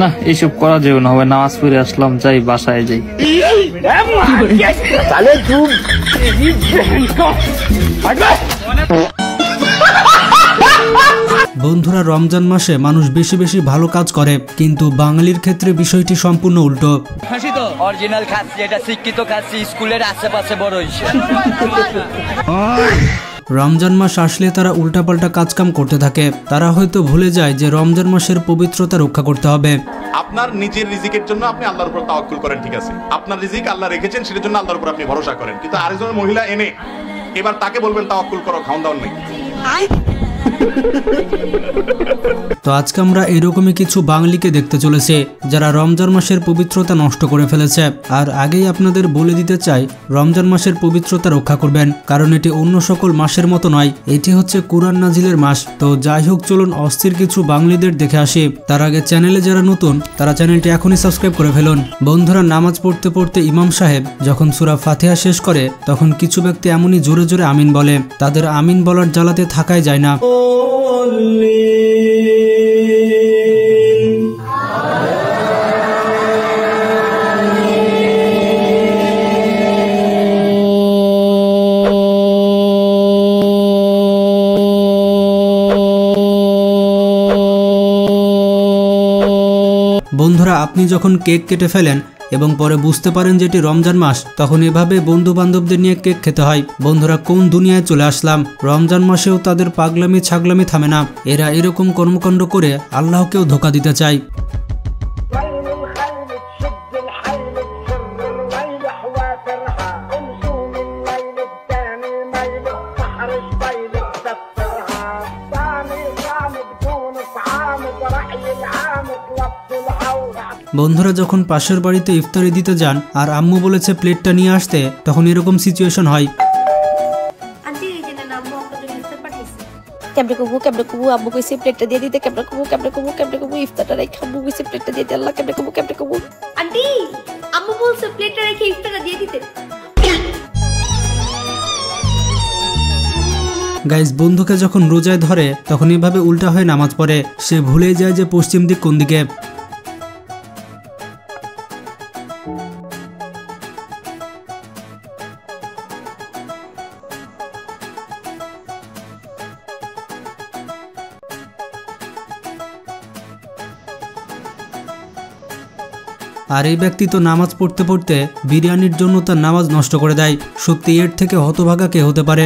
না, এইসব করা যাবে না, হবে নামাজ পড়ে আসলাম, যাই বাসায় যাই। বন্ধুরা, রমজান মাসে মানুষ বেশি বেশি ভালো কাজ করে, কিন্তু বাঙালির ক্ষেত্রে বিষয়টি সম্পূর্ণ উল্টো। অরিজিনাল খাচ্ছি, এটা শিক্ষিত খাচ্ছি, স্কুলের আশেপাশে বড় হইছে। রমজান মাস আসলে তারা উল্টাপাল্টা কাজকাম করতে থাকে। তারা হয়তো ভুলে যায় যে রমজান মাসের পবিত্রতা রক্ষা করতে হবে। আপনার নিজের রিজিকের জন্য আপনি আল্লাহর উপর তাওয়াক্কুল করেন, ঠিক আছে, আপনার রিজিক আল্লাহ রেখেছেন, সেটার জন্য আল্লাহর উপর আপনি ভরসা করেন। কিন্তু আরেকজন মহিলা এনে এবার তাকে বলবেন তাওয়াক্কুল করো, খাওন দাওয়ান নেই। তো আজকে আমরা এরকমই কিছু বাঙালিকে দেখতে চলেছে যারা রমজান মাসের পবিত্রতা নষ্ট করে ফেলেছে। আর আগেই আপনাদের বলে দিতে চাই, রমজান মাসের পবিত্রতা রক্ষা করবেন, কারণ এটি অন্য সকল মাসের মতো নয়, এটি হচ্ছে কুরআন নাজিলের মাস। তো যাই হোক, চলুন অস্থির কিছু বাঙালিদের দেখে আসি। তার আগে চ্যানেলে যারা নতুন তারা চ্যানেলটি এখনই সাবস্ক্রাইব করে ফেলুন। বন্ধুরা, নামাজ পড়তে পড়তে ইমাম সাহেব যখন সূরা ফাতিহা শেষ করে, তখন কিছু ব্যক্তি এমনই জোরে জোরে আমিন বলে, তাদের আমিন বলার জ্বালাতে থাকাই যায় না। বন্ধুরা, আপনি যখন কেক কেটে ফেলেন এবং পরে বুঝতে পারেন যে এটি রমজান মাস, তখন এভাবে বন্ধু বান্ধবদের নিয়ে কেক খেতে হয়। বন্ধুরা, কোন দুনিয়ায় চলে আসলাম! রমজান মাসেও তাদের পাগলামি ছাগলামি থামে না। এরা এরকম কর্মকাণ্ড করে আল্লাহকেও ধোঁকা দিতে চায়। বন্ধুরা, যখন পাশের বাড়িতে ইফতারি দিতে যান আর আম্মু বলেছে প্লেটটা নিয়ে আসতে, তখন এরকম সিচুয়েশন হয়। আব্বু কইছে প্লেটটা দিয়ে দিতে, ইফতারটা রেখে আব্বু কইছে প্লেটটা দিয়ে দিতে, আল্লাহ আন্টি আম্মু বলছে প্লেটটা রেখে ইফতারটা দিয়ে দিতে। গাইস, বন্ধুকে যখন রোজায় ধরে তখন এভাবে উল্টা হয়ে নামাজ পড়ে, সে ভুলে যায় যে পশ্চিম দিক কোন দিকে। আর এই ব্যক্তি তো নামাজ পড়তে পড়তে বিরিয়ানির জন্য তার নামাজ নষ্ট করে দেয়। সত্যি এর থেকে হতভাগা কে হতে পারে?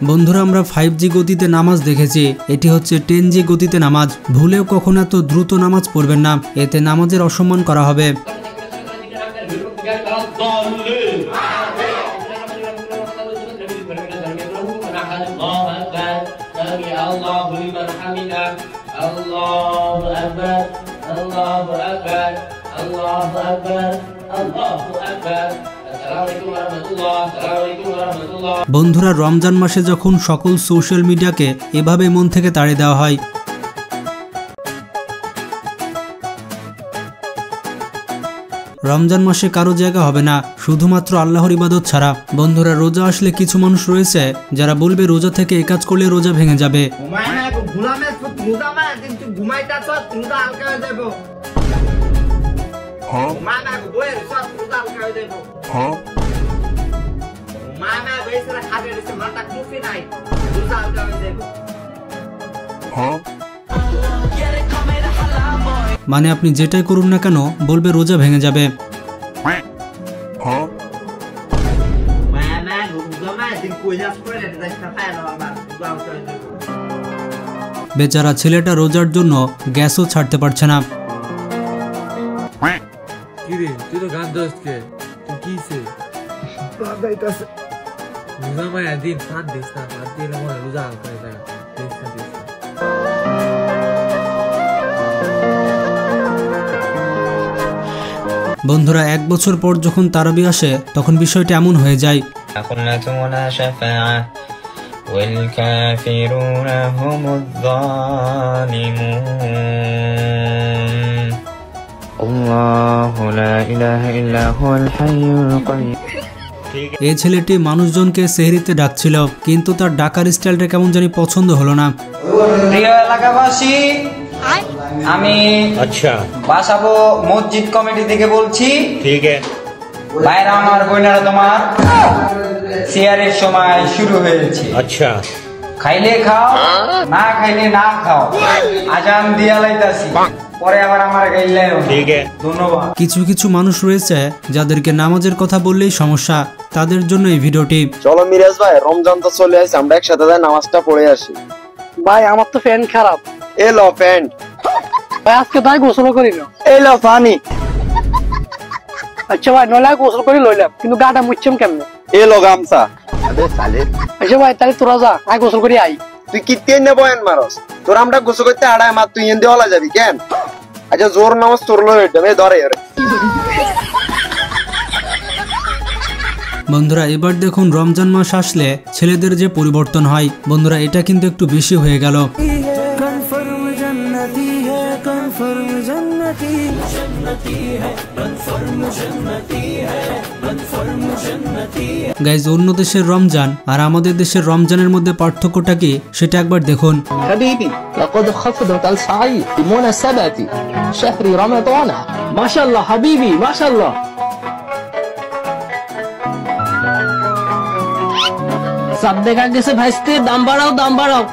বন্ধুরা, আমরা 5G গতিতে নামাজ দেখেছি, এটি হচ্ছে 10G গতিতে নামাজ। ভুলেও কখনো এত দ্রুত নামাজ পড়বেন না, এতে নামাজের অসম্মান করা হবে। বন্ধুরা, রমজান মাসে যখন সকল সোশ্যাল মিডিয়াকে এভাবে মন থেকে তাড়িয়ে দেওয়া হয়, রমজান মাসে কারো জায়গা হবে না শুধুমাত্র আল্লাহর ইবাদত ছাড়া। বন্ধুরা, রোজা আসলে কিছু মানুষ রয়েছে যারা বলবে রোজা থেকে এ কাজ করলে রোজা ভেঙে যাবে। মানে আপনি যেটাই করুন না কেন বলবে রোজা ভেঙে যাবে। বেচারা ছেলেটা রোজার জন্য গ্যাসও ছাড়তে পারছে না। তুই তো গান দোস্ত কে তুই কিছে রোজা মায়া দিন সাত দিস না, সাত দিন আমার রোজা হালকা হয়ে যায়। বন্ধুরা, 1 বছর পর যখন তারাবি আসে তখন বিষয়টা এমন হয়ে যায়। এই ছেলেটি মানুষজনকে সেহরিতে ডাকছিল, কিন্তু তার ডাকার স্টাইলটা কেমন জানি পছন্দ হলো না। প্রিয় এলাকাবাসী, আমি বাসাবো মসজিদ কমিটি থেকে বলছি। ঠিক আছে ভাইরা আমার, বোনেরা তোমার, সিয়ারের সময় শুরু হয়েছে। আচ্ছা, খাইলে খাও, না খাইলে না খাও, আজান দিয়া লাইতাছি, পরে আবার আমার গাইলেও। ঠিক আছে, ধন্যবাদ। কিছু কিছু মানুষ রয়েছে যাদেরকে নামাজের কথা বললেই সমস্যা, তাদের জন্য এই ভিডিওটি। চলো মিরাজ ভাই, রমজান তো চলে আসছে, আমরা একসাথে যাই নামাজটা পড়ে আসি। ভাই আমার তো প্যান্ট খারাপ। এলো প্যান্ট ভাই, আজকে তাই গোসল করি না। এলো পানি। আচ্ছা ভাই, নইলে গোসল করি লইলাম, কিন্তু গাটা মুচ্ছম কেমনে? এলো গামছা। আচ্ছা ভাই, তাহলে তোরা যা, আই গোসল করি আই। তুই কি তেন নেবো এন মারস? তোর আমরা গোসল করতে আড়াই মার, তুই এন দেওয়া যাবি কেন? আচ্ছা জোর নামাজ তোর লো ধরে। বন্ধুরা এবার দেখুন রমজান মাস আসলে ছেলেদের যে পরিবর্তন হয়, বন্ধুরা এটা কিন্তু একটু বেশি হয়ে গেল। গাইজ, অন্য দেশের রমজান আর আমাদের দেশের রমজানের মধ্যে পার্থক্যটা কি সেটা একবার দেখুন। حبيبي لقد خفضت السعي بمناسبة شهر رمضان. ما شاء الله حبيبي ما شاء الله. সব দেখা গেছে ভাইস্তে, দাম বাড়াও দাম বাড়াও।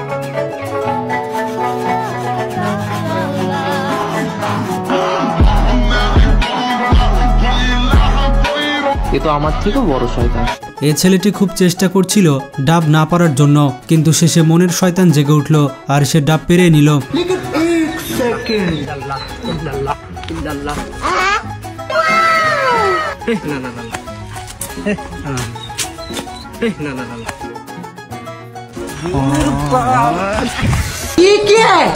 এ তো আমার থেকেও বড় শয়তান। এই ছেলেটি খুব চেষ্টা করছিল ডাব না পারার জন্য, কিন্তু শেষে মনের শয়তান জেগে উঠলো আর সে ডাব পেরে নিল।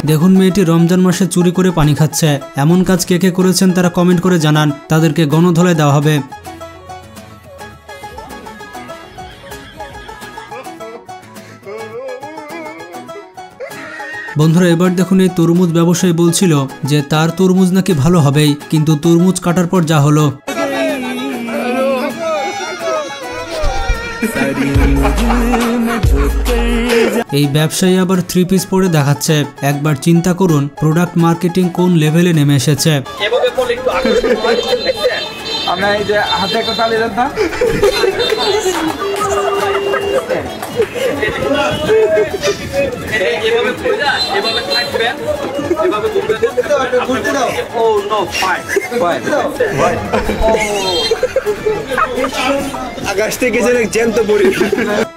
দেখুন মেয়েটি রমজান মাসে চুরি করে পানি খাচ্ছে। এমন কাজ কে কে করেছেন তারা কমেন্ট করে জানান, তাদেরকে গণধোলাই দেওয়া হবে। বন্ধুরা এবার দেখুন এই তরমুজ ব্যবসায়ী বলছিল যে তার তরমুজ নাকি ভালো হবেই, কিন্তু তরমুজ কাটার পর যা হলো। এই ব্যবসায়ী আবার 3 পিস পরে দেখাচ্ছে। একবার চিন্তা করুন প্রোডাক্ট মার্কেটিং কোন লেভেলে নেমে এসেছে। আমরা এই যে হাতে একটা তালি দেন না, এভাবে পড়া, এভাবে থাকবেন, এভাবে ঘুরতে দাও। ও নো, ফাইন ফাইন ফাইন। আকাশ থেকে যে জ্যান্ত পড়ি।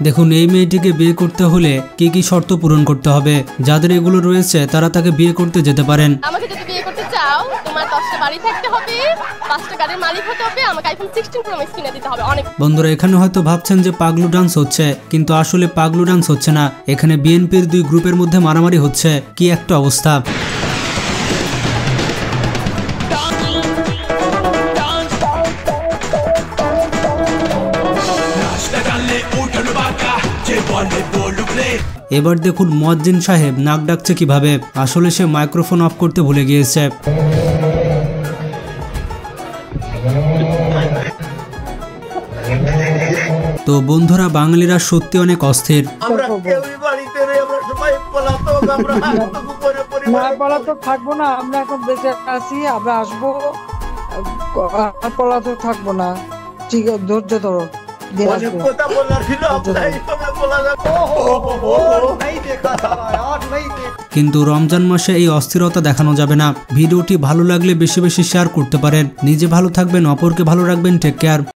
দেখুন এই মেয়েটিকে বিয়ে করতে হলে কি কি শর্ত পূরণ করতে হবে। যাদের এগুলো রয়েছে তারা তাকে বিয়ে করতে যেতে পারেন। আমাকে যদি বিয়ে করতে চাও, তোমার 10টা বাড়ি থাকতে হবে, 5টা গাড়ির মালিক হতে হবে, আমাকে আইফোন 16 প্রো ম্যাক্স কিনে দিতে হবে। অনেক বন্ধুরা এখানে হয়তো ভাবছেন যে পাগলু ডান্স হচ্ছে, কিন্তু আসলে পাগলু ডান্স হচ্ছে না, এখানে বিএনপির 2 গ্রুপের মধ্যে মারামারি হচ্ছে। কি একটা অবস্থা। এবার দেখুন মুয়াজ্জিন সাহেব নাক ডাকছে কিভাবে। আসলে সে মাইক্রোফোন অফ করতে ভুলে গিয়েছে। তো বন্ধুরা বাঙালিরা সত্যি অনেক অস্থির। পলাতক থাকবো না, আমরা এখন বেঁচে আছি, আমরা আসবো, পলাতক থাকবো না। ঠিক আছে, ধৈর্য ধরো। কিন্তু রমজান মাসে এই অস্থিরতা দেখানো যাবে না। ভিডিওটি ভালো লাগলে বেশি বেশি শেয়ার করতে পারেন। নিজে ভালো থাকবেন, অপরকে ভালো রাখবেন। Take care.